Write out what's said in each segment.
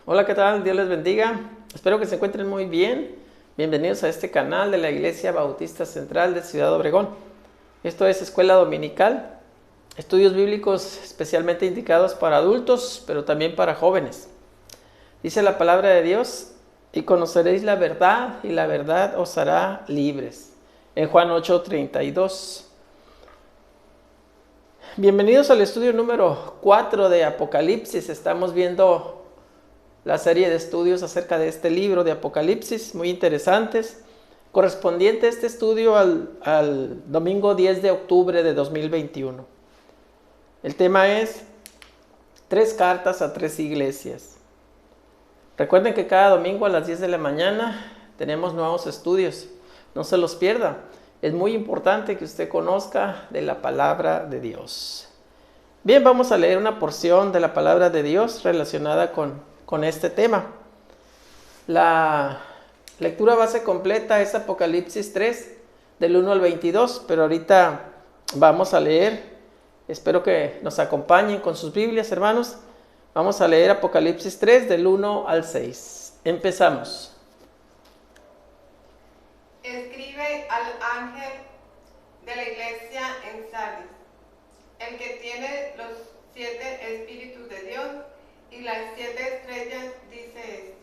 Hola, ¿qué tal? Dios les bendiga. Espero que se encuentren muy bien. Bienvenidos a este canal de la Iglesia Bautista Central de Ciudad Obregón. Esto es Escuela Dominical, estudios bíblicos especialmente indicados para adultos, pero también para jóvenes. Dice la palabra de Dios, y conoceréis la verdad, y la verdad os hará libres. En Juan 8:32. Bienvenidos al estudio número 4 de Apocalipsis. Estamos viendo la serie de estudios acerca de este libro de Apocalipsis, muy interesantes, correspondiente a este estudio al domingo 10 de octubre de 2021. El tema es 3 cartas a 3 iglesias. Recuerden que cada domingo a las 10 de la mañana tenemos nuevos estudios, no se los pierda. Es muy importante que usted conozca de la palabra de Dios. Bien, vamos a leer una porción de la palabra de Dios relacionada con este tema. La lectura base completa es Apocalipsis 3, del 1 al 22, pero ahorita vamos a leer, espero que nos acompañen con sus Biblias, hermanos. Vamos a leer Apocalipsis 3, del 1 al 6. Empezamos. Escribe al ángel de la iglesia en Sardis, el que tiene los 7 espíritus de Dios y las 7 estrellas, dice esto: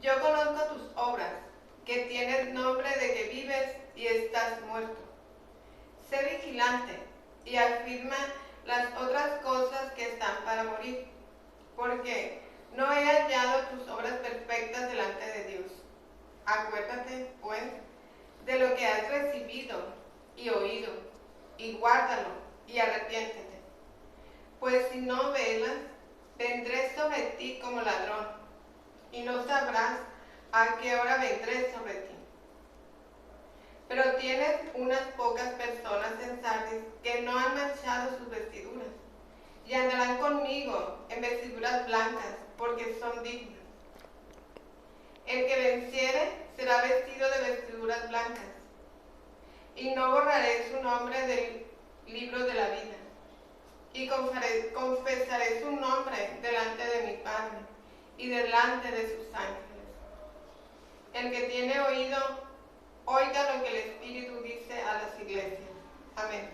yo conozco tus obras, que tienes nombre de que vives y estás muerto. Sé vigilante y afirma las otras cosas que están para morir, porque no he hallado tus obras perfectas delante de Dios. Acuérdate, pues, de lo que has recibido y oído, y guárdalo y arrepiéntete. Pues si no velas, vendré sobre ti como ladrón, y no sabrás a qué hora vendré sobre ti. Pero tienes unas pocas personas en Sardis que no han manchado sus vestiduras, y andarán conmigo en vestiduras blancas, porque son dignas. El que venciere será vestido de vestiduras blancas, y no borraré su nombre del libro de la vida, y confesaré su nombre delante de mi Padre y delante de sus ángeles. El que tiene oído, oiga lo que el Espíritu dice a las iglesias. Amén.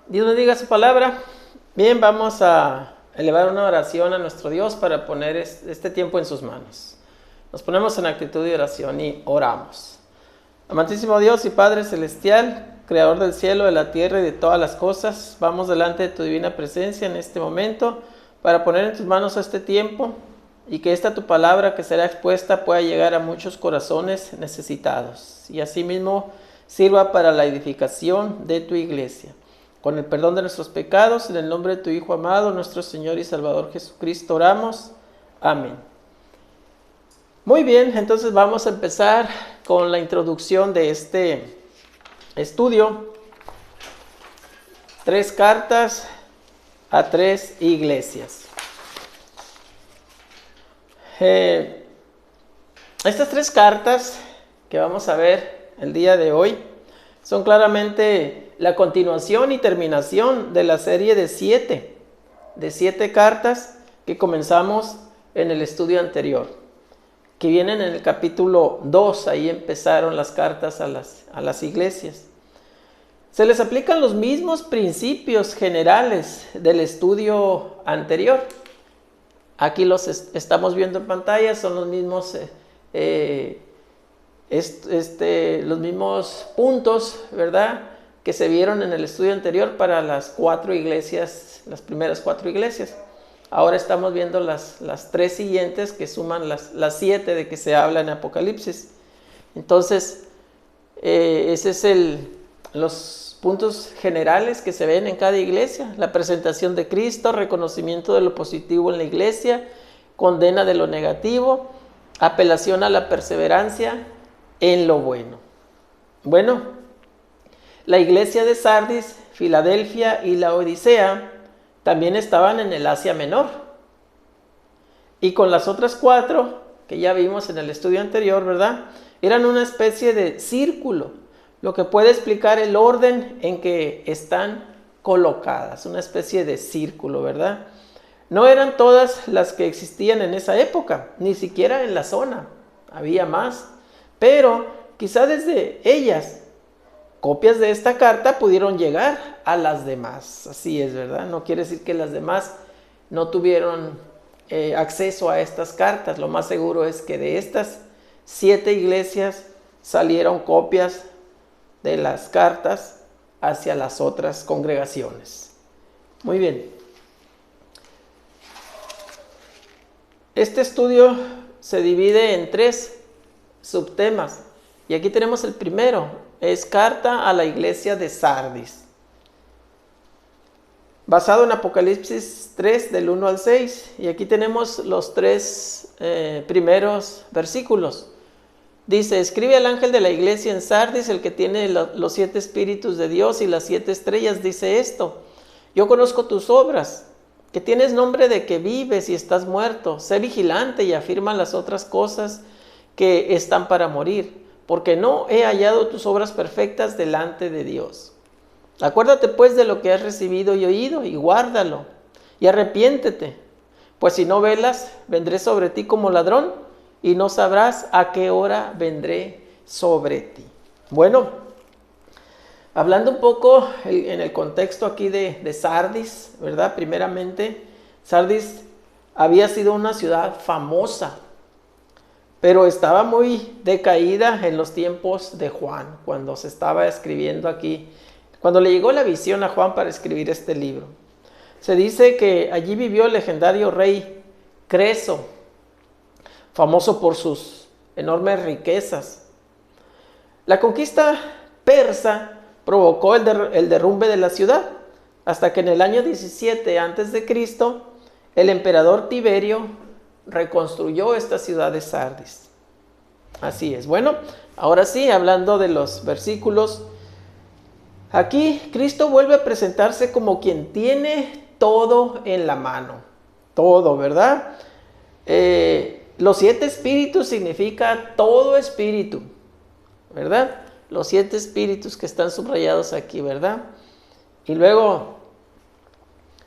Dios bendiga su palabra. Bien, vamos a elevar una oración a nuestro Dios para poner este tiempo en sus manos. Nos ponemos en actitud de oración y oramos. Amantísimo Dios y Padre Celestial, Creador del cielo, de la tierra y de todas las cosas, vamos delante de tu divina presencia en este momento para poner en tus manos este tiempo y que esta tu palabra que será expuesta pueda llegar a muchos corazones necesitados y asimismo sirva para la edificación de tu iglesia. Con el perdón de nuestros pecados, en el nombre de tu Hijo amado, nuestro Señor y Salvador Jesucristo, oramos. Amén. Muy bien, entonces vamos a empezar con la introducción de este estudio. 3 cartas a 3 iglesias. Estas 3 cartas que vamos a ver el día de hoy son claramente la continuación y terminación de la serie de 7 cartas que comenzamos en el estudio anterior, que vienen en el capítulo 2, ahí empezaron las cartas a las iglesias. Se les aplican los mismos principios generales del estudio anterior. Aquí los estamos viendo en pantalla, son los mismos, los mismos puntos, ¿verdad?, que se vieron en el estudio anterior para las 4 iglesias, las primeras 4 iglesias. Ahora estamos viendo las 3 siguientes que suman las 7 de que se habla en Apocalipsis. Entonces, ese es los puntos generales que se ven en cada iglesia: la presentación de Cristo, reconocimiento de lo positivo en la iglesia, condena de lo negativo, apelación a la perseverancia en lo bueno. Bueno, la iglesia de Sardis, Filadelfia y la Odisea también estaban en el Asia Menor. Y con las otras 4, que ya vimos en el estudio anterior, ¿verdad?, eran una especie de círculo, lo que puede explicar el orden en que están colocadas, una especie de círculo, ¿verdad? No eran todas las que existían en esa época, ni siquiera en la zona, había más. Pero quizá desde ellas, copias de esta carta pudieron llegar a las demás. Así es, ¿verdad? No quiere decir que las demás no tuvieron acceso a estas cartas. Lo más seguro es que de estas 7 iglesias salieron copias de las cartas hacia las otras congregaciones. Muy bien. Este estudio se divide en 3 subtemas. Y aquí tenemos el primero. Es carta a la iglesia de Sardis. Basado en Apocalipsis 3 del 1 al 6. Y aquí tenemos los 3 primeros versículos. Dice: escribe al ángel de la iglesia en Sardis, el que tiene los 7 espíritus de Dios y las 7 estrellas, dice esto: yo conozco tus obras, que tienes nombre de que vives y estás muerto. Sé vigilante y afirma las otras cosas que están para morir, porque no he hallado tus obras perfectas delante de Dios. Acuérdate pues de lo que has recibido y oído, y guárdalo, y arrepiéntete, pues si no velas, vendré sobre ti como ladrón, y no sabrás a qué hora vendré sobre ti. Bueno, hablando un poco en el contexto aquí de Sardis, ¿verdad? Primeramente, Sardis había sido una ciudad famosa, pero estaba muy decaída en los tiempos de Juan, cuando se estaba escribiendo aquí, cuando le llegó la visión a Juan para escribir este libro. Se dice que allí vivió el legendario rey Creso, famoso por sus enormes riquezas. La conquista persa provocó el derrumbe de la ciudad, hasta que en el año 17 a.C., el emperador Tiberio reconstruyó esta ciudad de Sardis. Así es. Bueno, ahora sí, hablando de los versículos, aquí Cristo vuelve a presentarse como quien tiene todo en la mano. Todo, ¿verdad? Los 7 espíritus significa todo espíritu, ¿verdad? Los 7 espíritus que están subrayados aquí, ¿verdad? Y luego,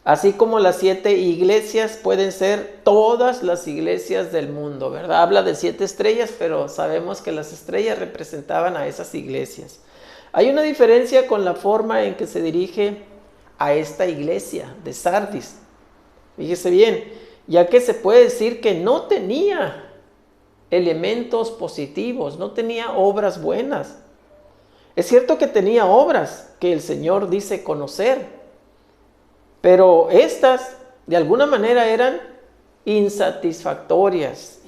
así como las 7 iglesias pueden ser todas las iglesias del mundo, ¿verdad? Habla de 7 estrellas, pero sabemos que las estrellas representaban a esas iglesias. Hay una diferencia con la forma en que se dirige a esta iglesia de Sardis. Fíjese bien, ya que se puede decir que no tenía elementos positivos, no tenía obras buenas. Es cierto que tenía obras que el Señor dice conocer, pero estas de alguna manera eran insatisfactorias,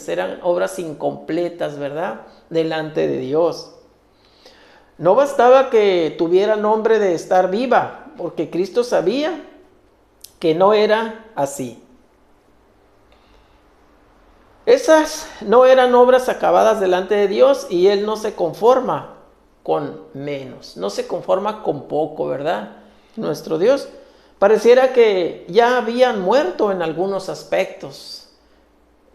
eran obras incompletas, ¿verdad? Delante de Dios. No bastaba que tuviera nombre de estar viva, porque Cristo sabía que no era así. Esas no eran obras acabadas delante de Dios, y Él no se conforma con menos, no se conforma con poco, ¿verdad? Nuestro Dios pareciera que ya habían muerto en algunos aspectos.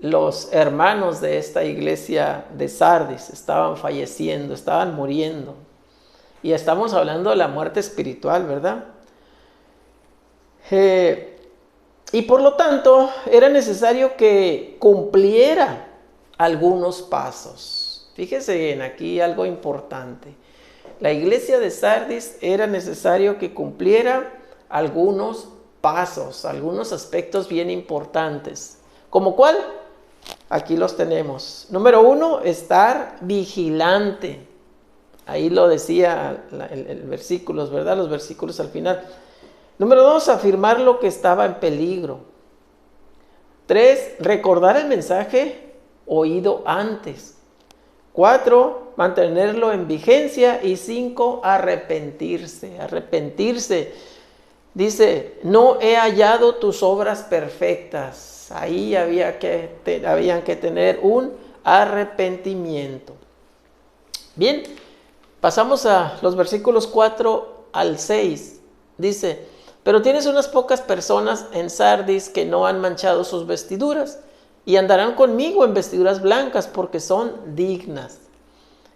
Los hermanos de esta iglesia de Sardis estaban falleciendo, estaban muriendo. Y estamos hablando de la muerte espiritual, ¿verdad? Y por lo tanto era necesario que cumpliera algunos pasos. Fíjese bien, aquí algo importante. La iglesia de Sardis era necesario que cumpliera algunos pasos, algunos aspectos bien importantes. ¿Como cuál? Aquí los tenemos. Número 1, estar vigilante. Ahí lo decía el versículos, ¿verdad? Los versículos al final. Número 2, afirmar lo que estaba en peligro. 3, recordar el mensaje oído antes. 4, mantenerlo en vigencia. Y 5, arrepentirse. Arrepentirse. Dice, no he hallado tus obras perfectas. Ahí habían que tener un arrepentimiento. Bien, pasamos a los versículos 4 al 6. Dice, pero tienes unas pocas personas en Sardis que no han manchado sus vestiduras, y andarán conmigo en vestiduras blancas, porque son dignas.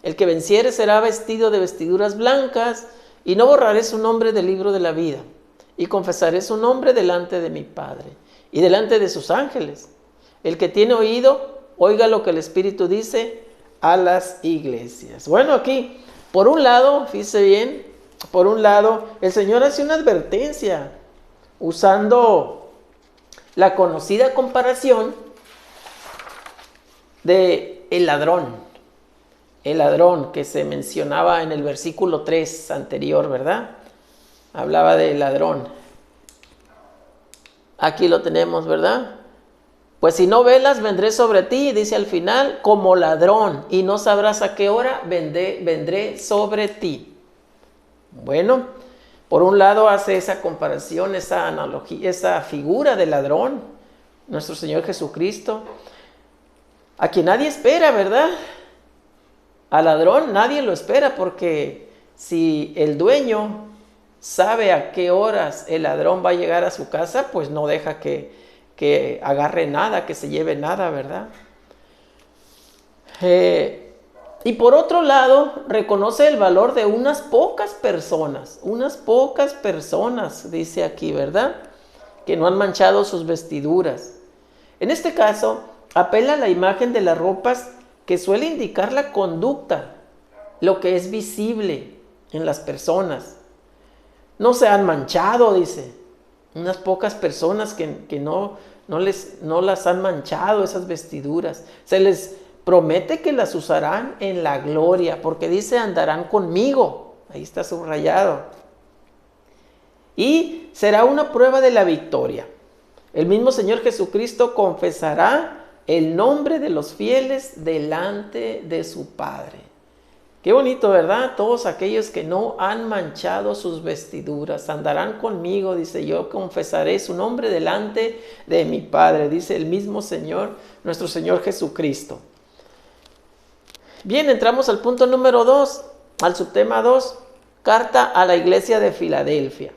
El que venciere será vestido de vestiduras blancas, y no borraré su nombre del libro de la vida. y confesaré su nombre delante de mi Padre y delante de sus ángeles. El que tiene oído, oiga lo que el Espíritu dice a las iglesias. Bueno, aquí, por un lado, fíjese bien, por un lado, el Señor hace una advertencia usando la conocida comparación de el ladrón que se mencionaba en el versículo 3 anterior, ¿verdad? Hablaba del ladrón. Aquí lo tenemos, ¿verdad? Pues si no velas, vendré sobre ti, dice al final, como ladrón, y no sabrás a qué hora vendré sobre ti. Bueno, por un lado hace esa comparación, esa analogía, esa figura del ladrón, nuestro Señor Jesucristo, a quien nadie espera, ¿verdad? Al ladrón nadie lo espera, porque si el dueño sabe a qué horas el ladrón va a llegar a su casa, pues no deja que agarre nada, que se lleve nada, ¿verdad? Y por otro lado, reconoce el valor de unas pocas personas, dice aquí, ¿verdad? Que no han manchado sus vestiduras. En este caso, apela a la imagen de las ropas que suele indicar la conducta, lo que es visible en las personas. No se han manchado, dice. Unas pocas personas que no las han manchado esas vestiduras. Se les promete que las usarán en la gloria, porque dice andarán conmigo. Ahí está subrayado. Y será una prueba de la victoria. El mismo Señor Jesucristo confesará el nombre de los fieles delante de su Padre. Qué bonito, ¿verdad? Todos aquellos que no han manchado sus vestiduras andarán conmigo, dice, yo confesaré su nombre delante de mi Padre, dice el mismo Señor, nuestro Señor Jesucristo. Bien, entramos al punto número 2, al subtema 2, carta a la iglesia de Filadelfia.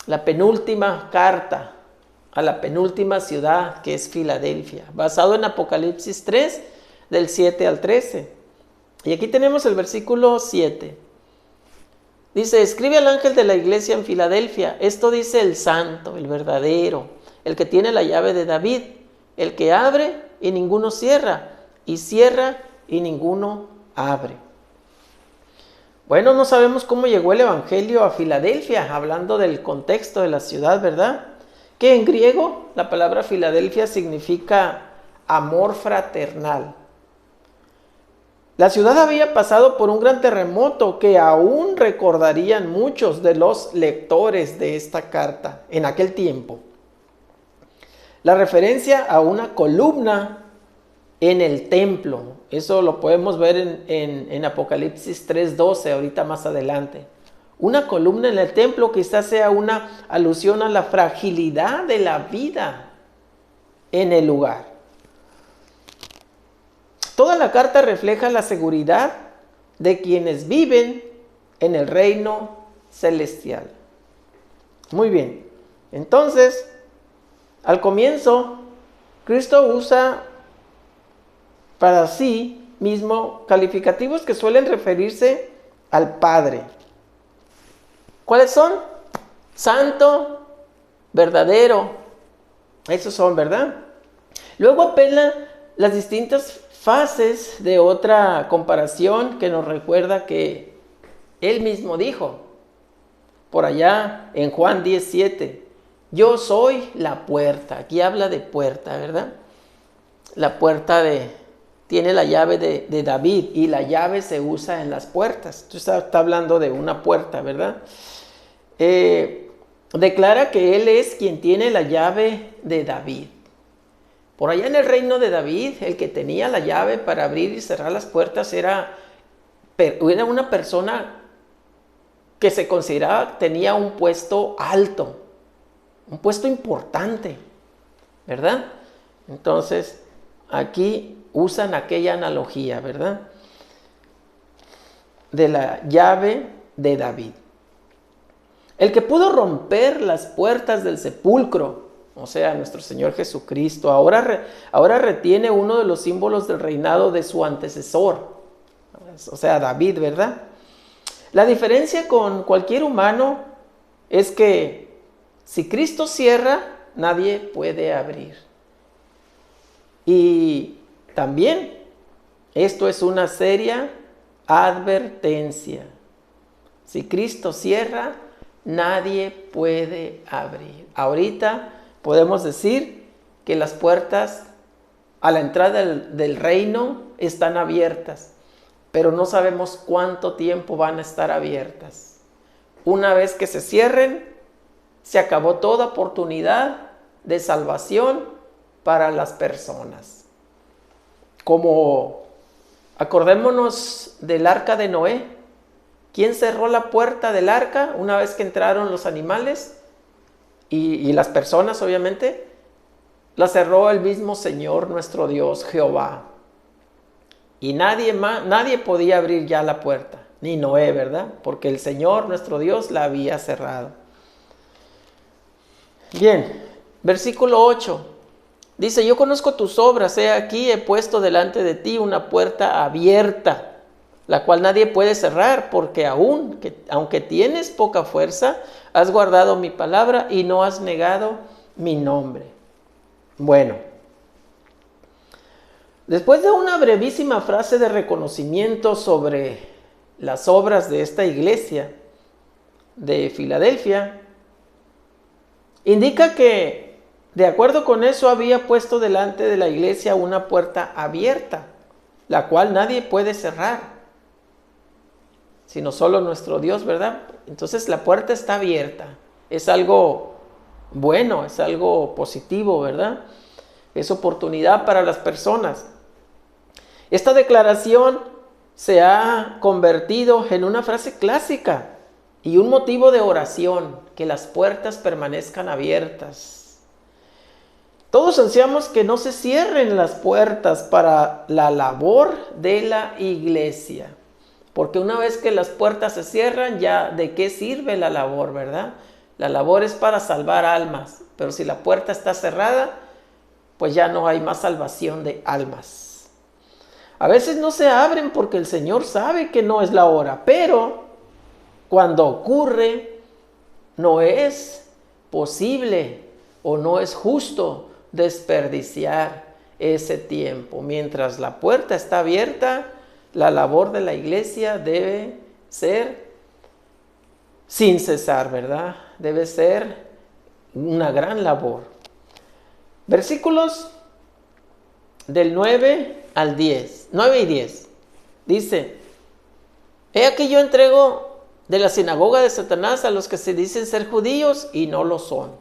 La penúltima carta a la penúltima ciudad, que es Filadelfia, basado en Apocalipsis 3, del 7 al 13. Y aquí tenemos el versículo 7. Dice, escribe al ángel de la iglesia en Filadelfia, esto dice el santo, el verdadero, el que tiene la llave de David, el que abre y ninguno cierra, y cierra y ninguno abre. Bueno, no sabemos cómo llegó el evangelio a Filadelfia, hablando del contexto de la ciudad, ¿verdad? Que en griego la palabra Filadelfia significa amor fraternal. La ciudad había pasado por un gran terremoto que aún recordarían muchos de los lectores de esta carta en aquel tiempo. La referencia a una columna en el templo, eso lo podemos ver en Apocalipsis 3:12, ahorita más adelante. Una columna en el templo quizás sea una alusión a la fragilidad de la vida en el lugar. Toda la carta refleja la seguridad de quienes viven en el reino celestial. Muy bien, entonces, al comienzo, Cristo usa para sí mismo calificativos que suelen referirse al Padre. ¿Cuáles son? Santo, verdadero. Esos son, ¿verdad? Luego apela las distintas fases de otra comparación que nos recuerda que él mismo dijo, por allá en Juan 10:7, yo soy la puerta. Aquí habla de puerta, ¿verdad? La puerta tiene la llave de David, y la llave se usa en las puertas. Entonces está hablando de una puerta, ¿verdad? Declara que él es quien tiene la llave de David. Por allá en el reino de David, el que tenía la llave para abrir y cerrar las puertas era una persona que se consideraba tenía un puesto alto, un puesto importante, ¿verdad? Entonces, aquí usan aquella analogía, ¿verdad? De la llave de David. El que pudo romper las puertas del sepulcro, o sea, nuestro Señor Jesucristo, ahora retiene uno de los símbolos del reinado de su antecesor, o sea, David, ¿verdad? La diferencia con cualquier humano es que si Cristo cierra, nadie puede abrir. Y también esto es una seria advertencia. Si Cristo cierra, nadie puede abrir. Ahorita podemos decir que las puertas a la entrada del reino están abiertas, pero no sabemos cuánto tiempo van a estar abiertas. Una vez que se cierren, se acabó toda oportunidad de salvación para las personas. Como acordémonos del arca de Noé. ¿Quién cerró la puerta del arca una vez que entraron los animales? Y las personas, obviamente. La cerró el mismo Señor, nuestro Dios, Jehová. Y nadie podía abrir ya la puerta, ni Noé, ¿verdad? Porque el Señor, nuestro Dios, la había cerrado. Bien, versículo 8. Dice, yo conozco tus obras, he aquí he puesto delante de ti una puerta abierta, la cual nadie puede cerrar, porque aunque tienes poca fuerza, has guardado mi palabra y no has negado mi nombre. Bueno, después de una brevísima frase de reconocimiento sobre las obras de esta iglesia de Filadelfia, indica que de acuerdo con eso había puesto delante de la iglesia una puerta abierta, la cual nadie puede cerrar, sino solo nuestro Dios, ¿verdad? Entonces la puerta está abierta, es algo bueno, es algo positivo, ¿verdad? Es oportunidad para las personas. Esta declaración se ha convertido en una frase clásica y un motivo de oración, que las puertas permanezcan abiertas. Todos ansiamos que no se cierren las puertas para la labor de la iglesia, porque una vez que las puertas se cierran, ya ¿de qué sirve la labor, verdad? La labor es para salvar almas, pero si la puerta está cerrada, pues ya no hay más salvación de almas. A veces no se abren porque el Señor sabe que no es la hora, pero cuando ocurre, no es posible o no es justo desperdiciar ese tiempo. Mientras la puerta está abierta, la labor de la iglesia debe ser sin cesar, ¿verdad? Debe ser una gran labor. Versículos del 9 al 10, 9 y 10. Dice, he aquí yo entrego de la sinagoga de Satanás a los que se dicen ser judíos y no lo son,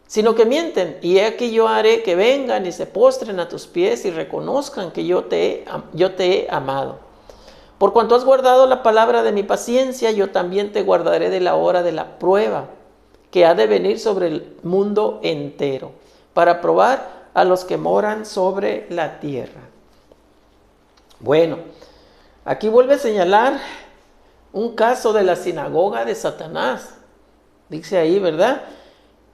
sino que mienten. Y he aquí yo haré que vengan y se postren a tus pies y reconozcan que yo te he amado. Por cuanto has guardado la palabra de mi paciencia, yo también te guardaré de la hora de la prueba que ha de venir sobre el mundo entero, para probar a los que moran sobre la tierra. Bueno, aquí vuelve a señalar un caso de la sinagoga de Satanás. Dice ahí, ¿verdad?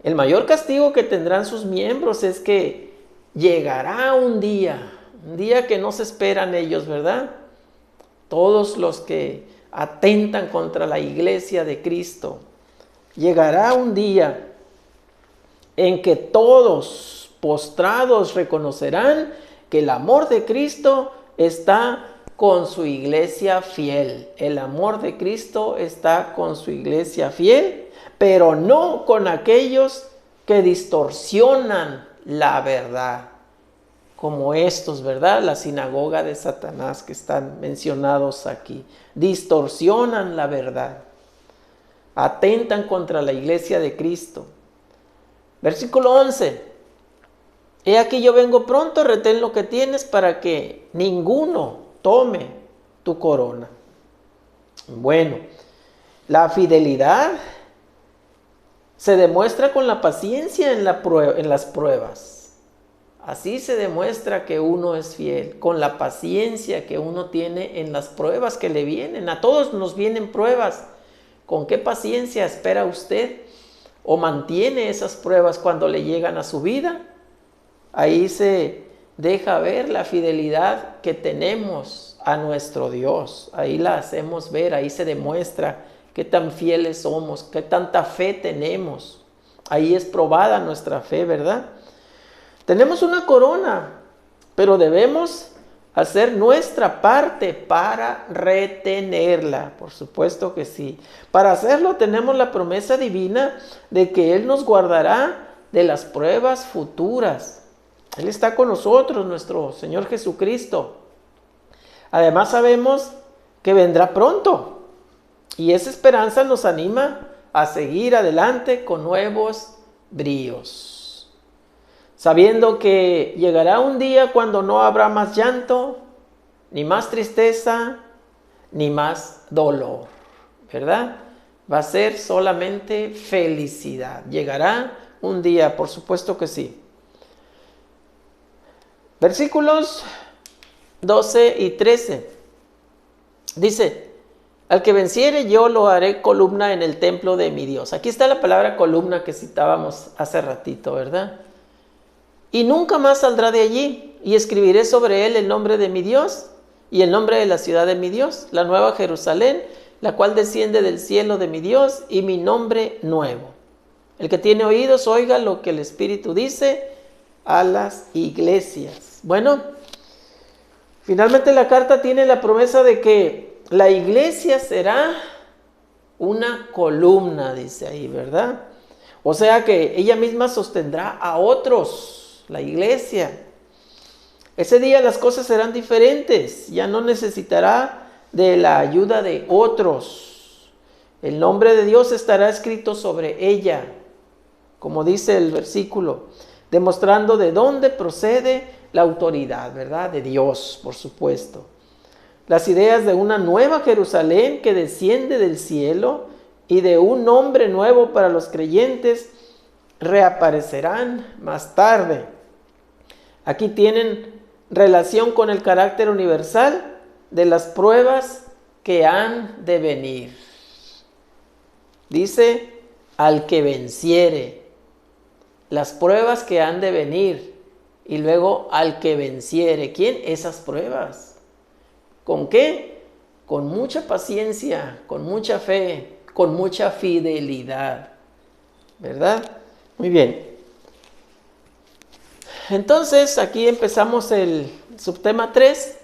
El mayor castigo que tendrán sus miembros es que llegará un día que no se esperan ellos, ¿verdad? Todos los que atentan contra la iglesia de Cristo. Llegará un día en que todos postrados reconocerán que el amor de Cristo está con su iglesia fiel. El amor de Cristo está con su iglesia fiel, pero no con aquellos que distorsionan la verdad, como estos, ¿verdad? La sinagoga de Satanás que están mencionados aquí. Distorsionan la verdad. Atentan contra la iglesia de Cristo. Versículo 11. He aquí yo vengo pronto, retén lo que tienes para que ninguno tome tu corona. Bueno, la fidelidad se demuestra con la paciencia en las pruebas. Así se demuestra que uno es fiel, con la paciencia que uno tiene en las pruebas que le vienen. A todos nos vienen pruebas. ¿Con qué paciencia espera usted o mantiene esas pruebas cuando le llegan a su vida? Ahí se deja ver la fidelidad que tenemos a nuestro Dios. Ahí la hacemos ver, ahí se demuestra qué tan fieles somos, qué tanta fe tenemos. Ahí es probada nuestra fe, ¿verdad? Tenemos una corona, pero debemos hacer nuestra parte para retenerla, por supuesto que sí. Para hacerlo tenemos la promesa divina de que Él nos guardará de las pruebas futuras. Él está con nosotros, nuestro Señor Jesucristo. Además sabemos que vendrá pronto y esa esperanza nos anima a seguir adelante con nuevos bríos, sabiendo que llegará un día cuando no habrá más llanto, ni más tristeza, ni más dolor, ¿verdad? Va a ser solamente felicidad. Llegará un día, por supuesto que sí. Versículos 12 y 13. Dice: al que venciere yo lo haré columna en el templo de mi Dios. Aquí está la palabra columna que citábamos hace ratito, ¿verdad? Y nunca más saldrá de allí, y escribiré sobre él el nombre de mi Dios y el nombre de la ciudad de mi Dios, la nueva Jerusalén, la cual desciende del cielo de mi Dios, y mi nombre nuevo. El que tiene oídos oiga lo que el Espíritu dice a las iglesias. Bueno, finalmente la carta tiene la promesa de que la iglesia será una columna, dice ahí, ¿verdad? O sea que ella misma sostendrá a otros, la iglesia. Ese día las cosas serán diferentes, ya no necesitará de la ayuda de otros. El nombre de Dios estará escrito sobre ella, como dice el versículo, demostrando de dónde procede la autoridad, ¿verdad? De Dios, por supuesto. Las ideas de una nueva Jerusalén que desciende del cielo y de un nombre nuevo para los creyentes reaparecerán más tarde. Aquí tienen relación con el carácter universal de las pruebas que han de venir. Dice: al que venciere. Las pruebas que han de venir. Y luego al que venciere. ¿Quién? Esas pruebas. ¿Con qué? Con mucha paciencia, con mucha fe, con mucha fidelidad, ¿verdad? Muy bien. Entonces aquí empezamos el subtema 3,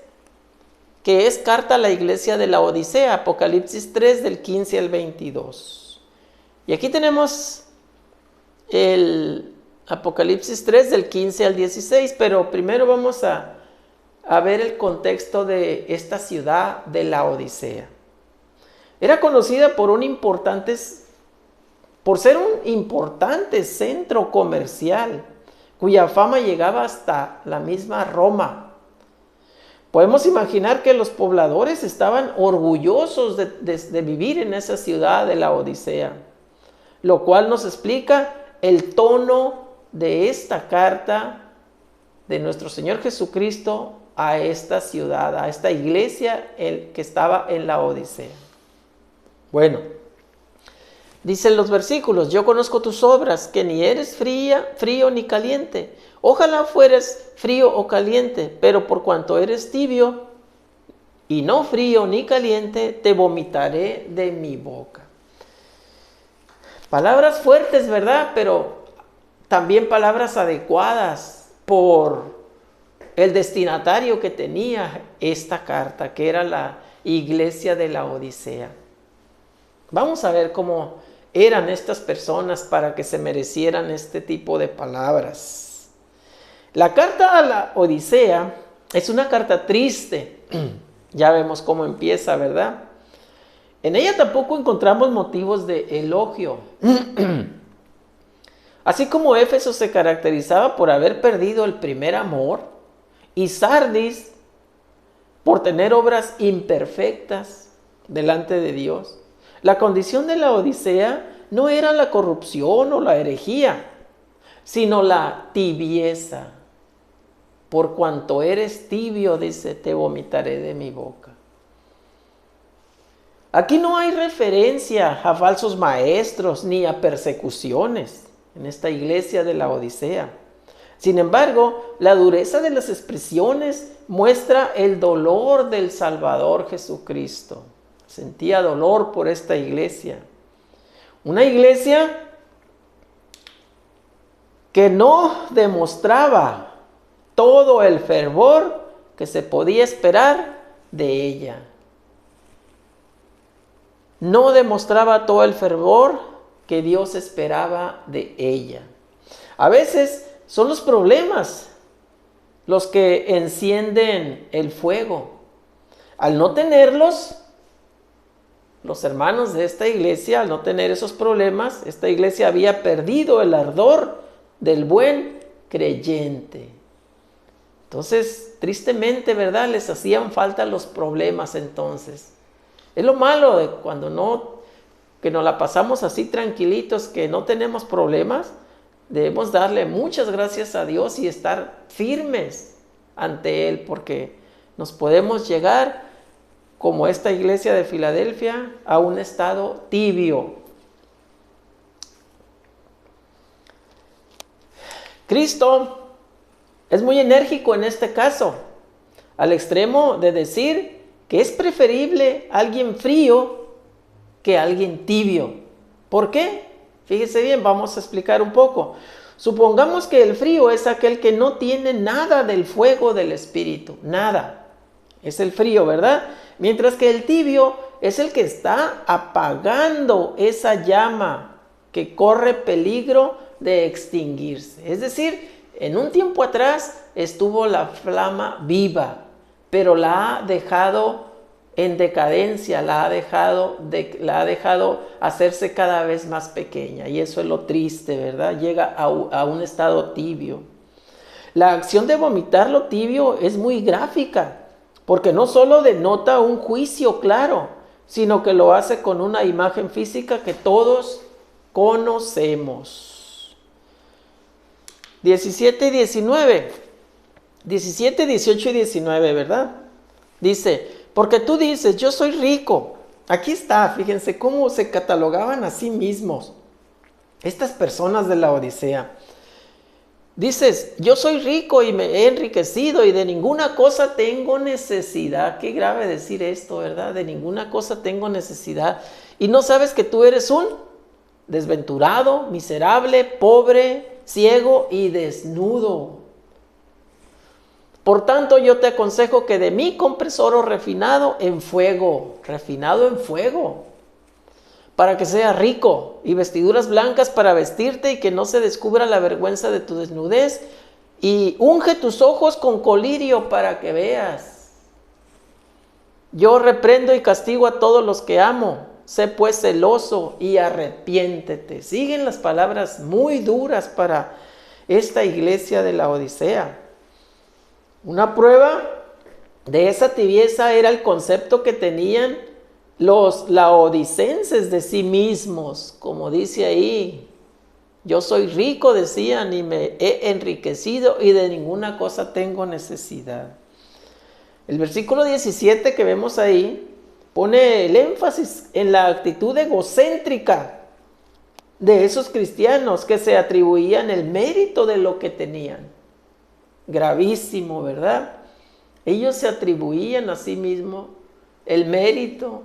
que es carta a la iglesia de la Odisea, Apocalipsis 3 del 15 al 22. Y aquí tenemos el Apocalipsis 3 del 15 al 16, pero primero vamos a ver el contexto de esta ciudad de la Odisea. Era conocida por ser un importante centro comercial, cuya fama llegaba hasta la misma Roma. Podemos imaginar que los pobladores estaban orgullosos de vivir en esa ciudad de la Odisea, lo cual nos explica el tono de esta carta de nuestro Señor Jesucristo a esta ciudad, a esta iglesia que estaba en la Odisea. Bueno, dicen los versículos: yo conozco tus obras, que ni eres frío ni caliente. Ojalá fueres frío o caliente, pero por cuanto eres tibio y no frío ni caliente, te vomitaré de mi boca. Palabras fuertes, ¿verdad? Pero también palabras adecuadas por el destinatario que tenía esta carta, que era la iglesia de la Odisea. Vamos a ver cómo eran estas personas para que se merecieran este tipo de palabras. La carta a la Odisea es una carta triste. Ya vemos cómo empieza, ¿verdad? En ella tampoco encontramos motivos de elogio. Así como Éfeso se caracterizaba por haber perdido el primer amor, y Sardis por tener obras imperfectas delante de Dios, la condición de la Odisea no era la corrupción o la herejía, sino la tibieza. Por cuanto eres tibio, dice, te vomitaré de mi boca. Aquí no hay referencia a falsos maestros ni a persecuciones en esta iglesia de la Odisea. Sin embargo, la dureza de las expresiones muestra el dolor del Salvador Jesucristo. sentía dolor por esta iglesia. Una iglesia que no demostraba todo el fervor que se podía esperar de ella. No demostraba todo el fervor que Dios esperaba de ella. A veces son los problemas los que encienden el fuego. Al no tenerlos, los hermanos de esta iglesia, al no tener esos problemas, esta iglesia había perdido el ardor del buen creyente. Entonces, tristemente, ¿verdad? Les hacían falta los problemas entonces. Es lo malo de cuando que nos la pasamos así tranquilitos, que no tenemos problemas. Debemos darle muchas gracias a Dios y estar firmes ante Él, porque nos podemos llegar, como esta iglesia de Filadelfia, a un estado tibio. Cristo es muy enérgico en este caso, al extremo de decir que es preferible alguien frío que alguien tibio. ¿Por qué? Fíjese bien, vamos a explicar un poco. Supongamos que el frío es aquel que no tiene nada del fuego del Espíritu, nada. Es el frío, ¿verdad? Mientras que el tibio es el que está apagando esa llama que corre peligro de extinguirse. Es decir, en un tiempo atrás estuvo la flama viva, pero la ha dejado en decadencia, la ha dejado hacerse cada vez más pequeña, y eso es lo triste, ¿verdad? Llega a un estado tibio. La acción de vomitar lo tibio es muy gráfica, porque no solo denota un juicio claro, sino que lo hace con una imagen física que todos conocemos. 17, 18 y 19, ¿verdad? Dice, porque tú dices, yo soy rico. Aquí está, fíjense cómo se catalogaban a sí mismos estas personas de la Odisea. Dices, yo soy rico y me he enriquecido y de ninguna cosa tengo necesidad. Qué grave decir esto, ¿verdad? De ninguna cosa tengo necesidad. Y no sabes que tú eres un desventurado, miserable, pobre, ciego y desnudo. Por tanto, yo te aconsejo que de mí compres oro refinado en fuego, para que seas rico, y vestiduras blancas para vestirte y que no se descubra la vergüenza de tu desnudez, y unge tus ojos con colirio para que veas. Yo reprendo y castigo a todos los que amo. Sé pues celoso y arrepiéntete. Siguen las palabras muy duras para esta iglesia de la Odisea. Una prueba de esa tibieza era el concepto que tenían los laodicenses de sí mismos, como dice ahí. Yo soy rico, decían, y me he enriquecido y de ninguna cosa tengo necesidad. El versículo 17 que vemos ahí pone el énfasis en la actitud egocéntrica de esos cristianos que se atribuían el mérito de lo que tenían. Gravísimo, ¿verdad? Ellos se atribuían a sí mismos el mérito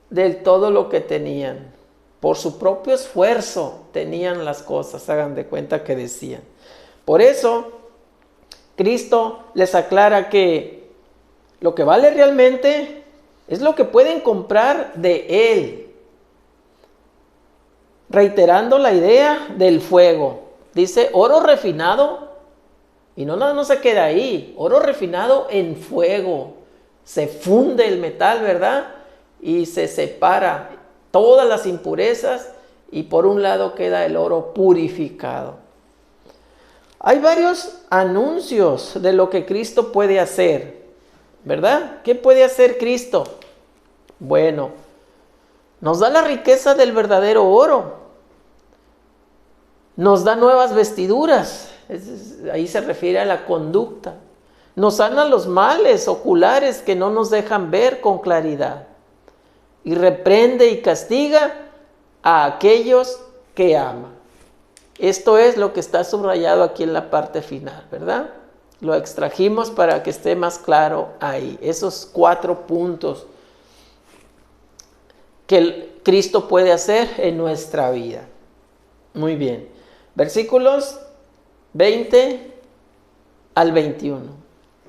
de todo lo que tenían. Por su propio esfuerzo tenían las cosas, hagan de cuenta que decían. Por eso, Cristo les aclara que lo que vale realmente es lo que pueden comprar de Él. Reiterando la idea del fuego. Dice, oro refinado. Y no se queda ahí. Oro refinado en fuego. Se funde el metal, ¿verdad? Y se separa todas las impurezas. Y por un lado queda el oro purificado. Hay varios anuncios de lo que Cristo puede hacer, ¿verdad? ¿Qué puede hacer Cristo? Bueno, nos da la riqueza del verdadero oro. Nos da nuevas vestiduras. Ahí se refiere a la conducta. Nos sana los males oculares que no nos dejan ver con claridad. Y reprende y castiga a aquellos que ama. Esto es lo que está subrayado aquí en la parte final, ¿verdad? Lo extrajimos para que esté más claro ahí. Esos 4 puntos. que Cristo puede hacer en nuestra vida. Muy bien. Versículos 20 al 21.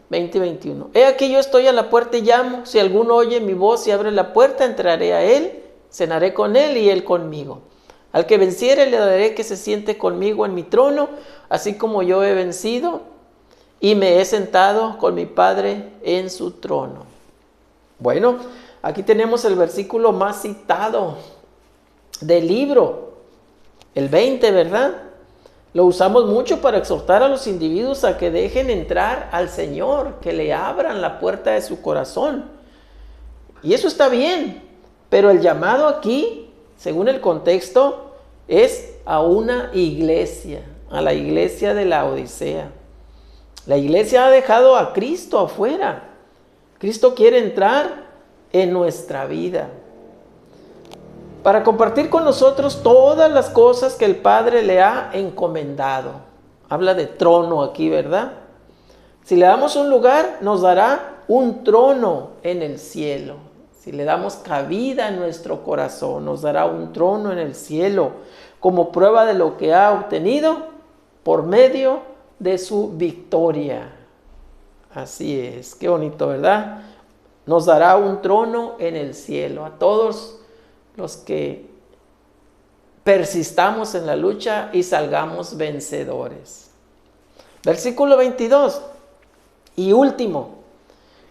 20 y 21. He aquí yo estoy a la puerta y llamo. Si alguno oye mi voz y abre la puerta, entraré a él, cenaré con él y él conmigo. Al que venciere le daré que se siente conmigo en mi trono, así como yo he vencido y me he sentado con mi Padre en su trono. Bueno, aquí tenemos el versículo más citado del libro, el 20, ¿verdad? Lo usamos mucho para exhortar a los individuos a que dejen entrar al Señor, que le abran la puerta de su corazón. Y eso está bien, pero el llamado aquí, según el contexto, es a una iglesia, a la iglesia de la Odisea. La iglesia ha dejado a Cristo afuera. Cristo quiere entrar en nuestra vida para compartir con nosotros todas las cosas que el Padre le ha encomendado. Habla de trono aquí, ¿verdad? Si le damos un lugar, nos dará un trono en el cielo. Si le damos cabida en nuestro corazón, nos dará un trono en el cielo, como prueba de lo que ha obtenido por medio de su victoria. Así es, qué bonito, ¿verdad? Nos dará un trono en el cielo a todos los que persistamos en la lucha y salgamos vencedores. Versículo 22 y último,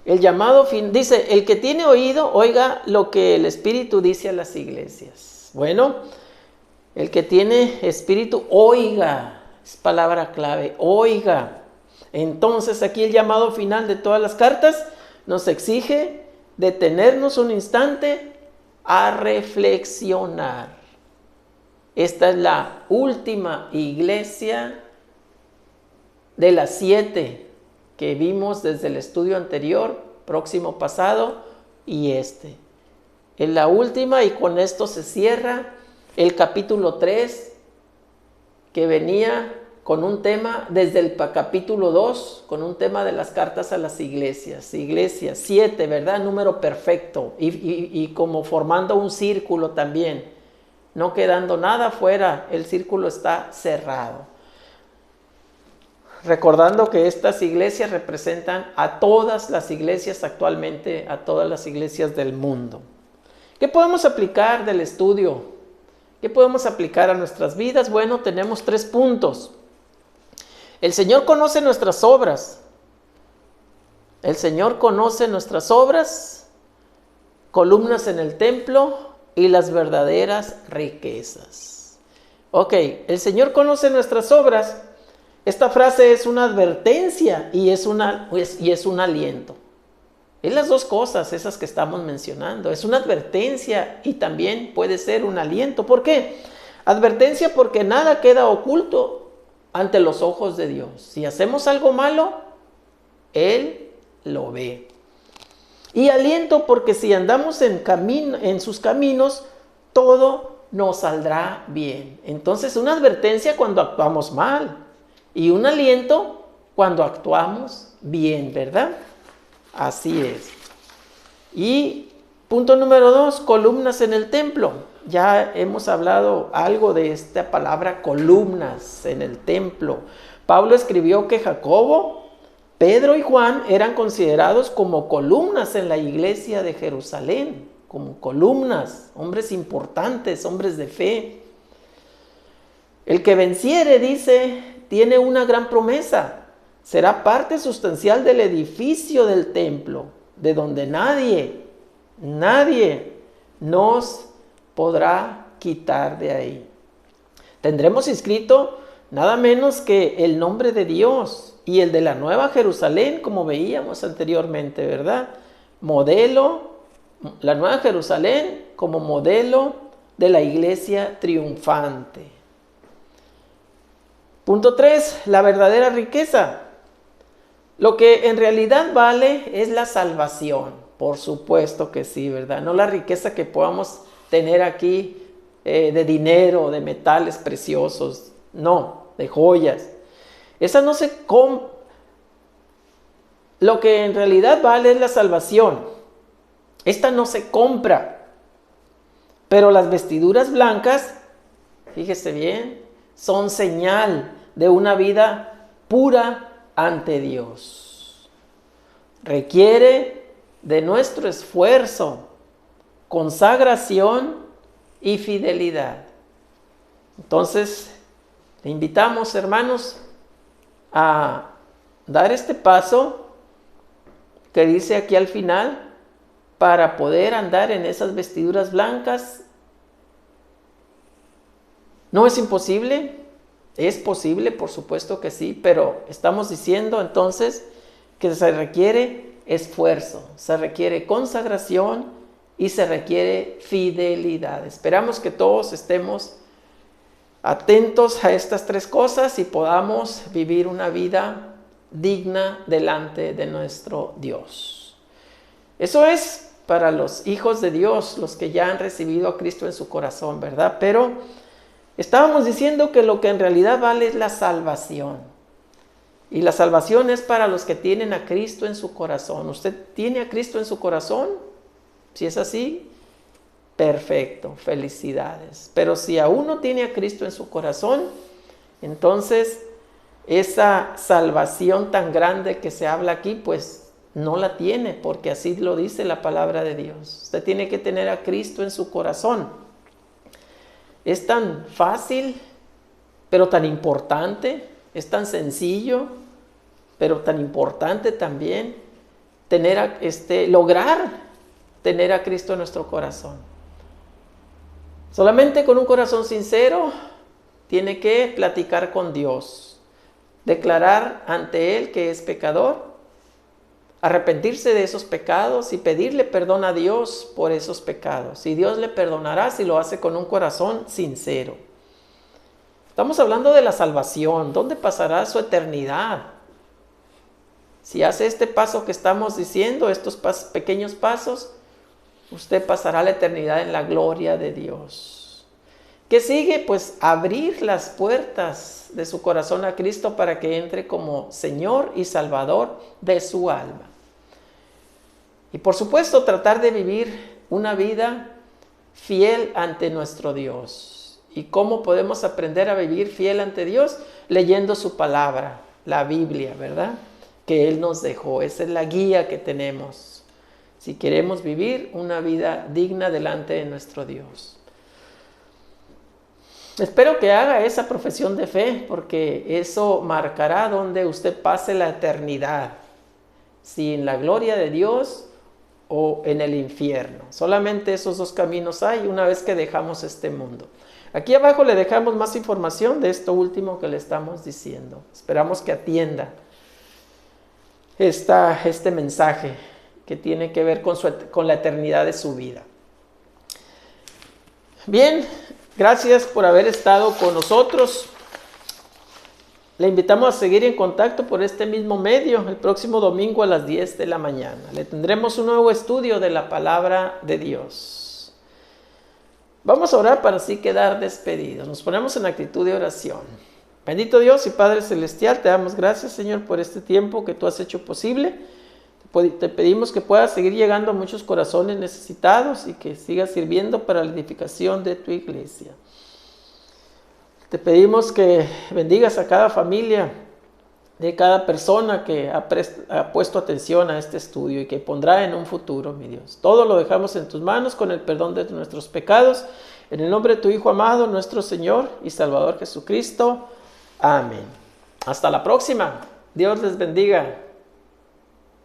el llamado fin, dice, el que tiene oído, oiga lo que el Espíritu dice a las iglesias. Bueno, el que tiene espíritu, oiga, es palabra clave, oiga. Entonces aquí el llamado final de todas las cartas nos exige detenernos un instante a reflexionar. Esta es la última iglesia de las 7 que vimos desde el estudio anterior, próximo pasado y este. Es la última y con esto se cierra el capítulo 3 que venía con un tema desde el capítulo 2, con un tema de las cartas a las iglesias. Iglesias, 7, ¿verdad? Número perfecto. Y como formando un círculo también. No quedando nada fuera, el círculo está cerrado. Recordando que estas iglesias representan a todas las iglesias actualmente, a todas las iglesias del mundo. ¿Qué podemos aplicar del estudio? ¿Qué podemos aplicar a nuestras vidas? Bueno, tenemos 3 puntos. El Señor conoce nuestras obras. El Señor conoce nuestras obras, columnas en el templo y las verdaderas riquezas. Ok, el Señor conoce nuestras obras. Esta frase es una advertencia y es un aliento. Es las dos cosas, esas que estamos mencionando. Es una advertencia y también puede ser un aliento. ¿Por qué? Advertencia porque nada queda oculto ante los ojos de Dios. Si hacemos algo malo, Él lo ve. Y aliento porque si andamos en sus caminos, todo nos saldrá bien. Entonces, una advertencia cuando actuamos mal y un aliento cuando actuamos bien, ¿verdad? Así es. Y punto número 2, columnas en el templo. Ya hemos hablado algo de esta palabra columnas en el templo. Pablo escribió que Jacobo, Pedro y Juan eran considerados como columnas en la iglesia de Jerusalén, como columnas, hombres importantes, hombres de fe. El que venciere, dice, tiene una gran promesa. Será parte sustancial del edificio del templo, de donde nadie nos podrá quitar de ahí. Tendremos inscrito nada menos que el nombre de Dios y el de la Nueva Jerusalén, como veíamos anteriormente, ¿verdad? Modelo, la Nueva Jerusalén como modelo de la iglesia triunfante. Punto 3, la verdadera riqueza. Lo que en realidad vale es la salvación. Por supuesto que sí, ¿verdad? No la riqueza que podamos tener aquí de dinero, de metales preciosos. No, de joyas. Esa no se compra. Lo que en realidad vale es la salvación. Esta no se compra. Pero las vestiduras blancas, fíjese bien, son señal de una vida pura ante Dios. Requiere de nuestro esfuerzo, consagración y fidelidad. Entonces, le invitamos, hermanos, a dar este paso que dice aquí al final, para poder andar en esas vestiduras blancas. ¿No es imposible? Es posible, por supuesto que sí, pero estamos diciendo entonces que se requiere esfuerzo, se requiere consagración y se requiere fidelidad. Esperamos que todos estemos atentos a estas tres cosas y podamos vivir una vida digna delante de nuestro Dios. Eso es para los hijos de Dios, los que ya han recibido a Cristo en su corazón, ¿verdad? Pero estábamos diciendo que lo que en realidad vale es la salvación. Y la salvación es para los que tienen a Cristo en su corazón. ¿Usted tiene a Cristo en su corazón? Si es así, perfecto, felicidades. Pero si aún no tiene a Cristo en su corazón, entonces esa salvación tan grande que se habla aquí, pues no la tiene, porque así lo dice la palabra de Dios. Usted tiene que tener a Cristo en su corazón. Es tan fácil, pero tan importante. Es tan sencillo, pero tan importante también lograr tener a Cristo en nuestro corazón. Solamente con un corazón sincero tiene que platicar con Dios, declarar ante Él que es pecador, arrepentirse de esos pecados y pedirle perdón a Dios por esos pecados. Y Dios le perdonará si lo hace con un corazón sincero. Estamos hablando de la salvación. ¿Dónde pasará su eternidad? Si hace este paso que estamos diciendo, estos pequeños pasos, usted pasará la eternidad en la gloria de Dios. ¿Qué sigue? Pues abrir las puertas de su corazón a Cristo para que entre como Señor y Salvador de su alma. Y por supuesto, tratar de vivir una vida fiel ante nuestro Dios. ¿Y cómo podemos aprender a vivir fiel ante Dios? Leyendo su palabra, la Biblia, ¿verdad? Que Él nos dejó. Esa es la guía que tenemos si queremos vivir una vida digna delante de nuestro Dios. Espero que haga esa profesión de fe, porque eso marcará donde usted pase la eternidad, si en la gloria de Dios o en el infierno. Solamente esos dos caminos hay una vez que dejamos este mundo. Aquí abajo le dejamos más información de esto último que le estamos diciendo. Esperamos que atienda este mensaje que tiene que ver con la eternidad de su vida. Bien, gracias por haber estado con nosotros. Le invitamos a seguir en contacto por este mismo medio el próximo domingo a las 10 de la mañana. Le tendremos un nuevo estudio de la palabra de Dios. Vamos a orar para así quedar despedidos. Nos ponemos en actitud de oración. Bendito Dios y Padre Celestial, te damos gracias, Señor, por este tiempo que tú has hecho posible. Te pedimos que puedas seguir llegando a muchos corazones necesitados y que sigas sirviendo para la edificación de tu iglesia. Te pedimos que bendigas a cada familia, de cada persona que ha puesto atención a este estudio y que pondrá en un futuro, mi Dios. Todo lo dejamos en tus manos con el perdón de nuestros pecados. En el nombre de tu Hijo amado, nuestro Señor y Salvador Jesucristo. Amén. Hasta la próxima. Dios les bendiga.